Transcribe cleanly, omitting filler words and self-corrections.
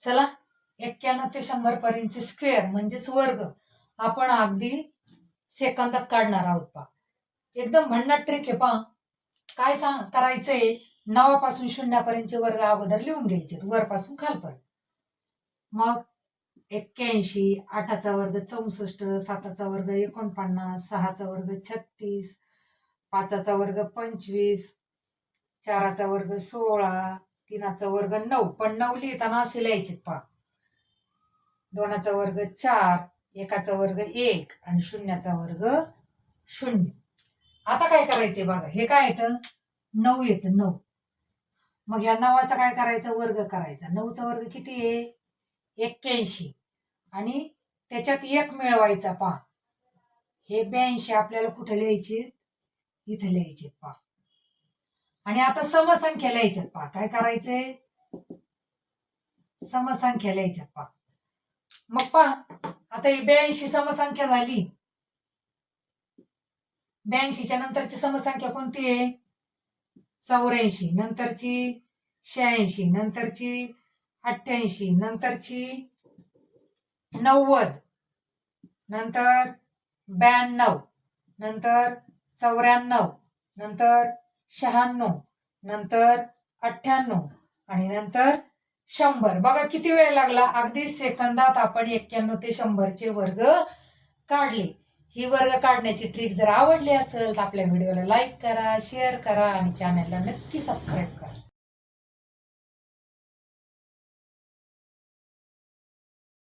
चला 91 ते 100 पर्यंतचे स्क्वेअर म्हणजेच वर्ग आपण अगदी सेकंदात काढणार आहोत पहा. एकदम भन्नाट ट्रिक आहे पहा. काय करायचंय, 9 पासून 0 पर्यंतचे वर्ग अगोदर लिहून घ्यायचे वरपासून खालपर्यंत. मग 81, 8चा वर्ग 64, 7चा वर्ग 49, 6चा वर्ग 36, 5चा वर्ग 25, 4चा वर्ग 16, 3चा वर्ग 9. पण 9 लिहिताना असे लिहायचे पहा. 2चा वर्ग 4, 1चा वर्ग 1 आणि 0चा वर्ग 0. आता काय करायचंय बघा, हे काय येतं 9 येतं 9. मग ह्या 9चा काय करायचं, वर्ग करायचा. 9चा वर्ग किती आहे 81 आणि त्याच्यात 1 मिळवायचा पहा. हे 82 आपल्याला कुठे लिहायचे, इथे लिहायचे पहा. आणि आता समसंख्या लिहायच्यात पहा. काय करायचंय, समसंख्या लिहायच्यात पहा. मग पहा आता ही 82 समसंख्या झाली. 82च्या नंतरची समसंख्या कोणती आहे 84, नंतरची 86, नंतरची 88, नंतरची 90, नंतर 92, नंतर 94, नंतर 96, नंतर 98 आणि नंतर 100. बघा किती वेळ लागला, अगदी सेकंदात आपण 91 ते 100चे वर्ग काढले. ही वर्ग काढण्याची ट्रिक जर आवडली असेल तर आपल्या व्हिडिओला लाईक करा, शेअर करा आणि चॅनलला नक्की सबस्क्राईब करा.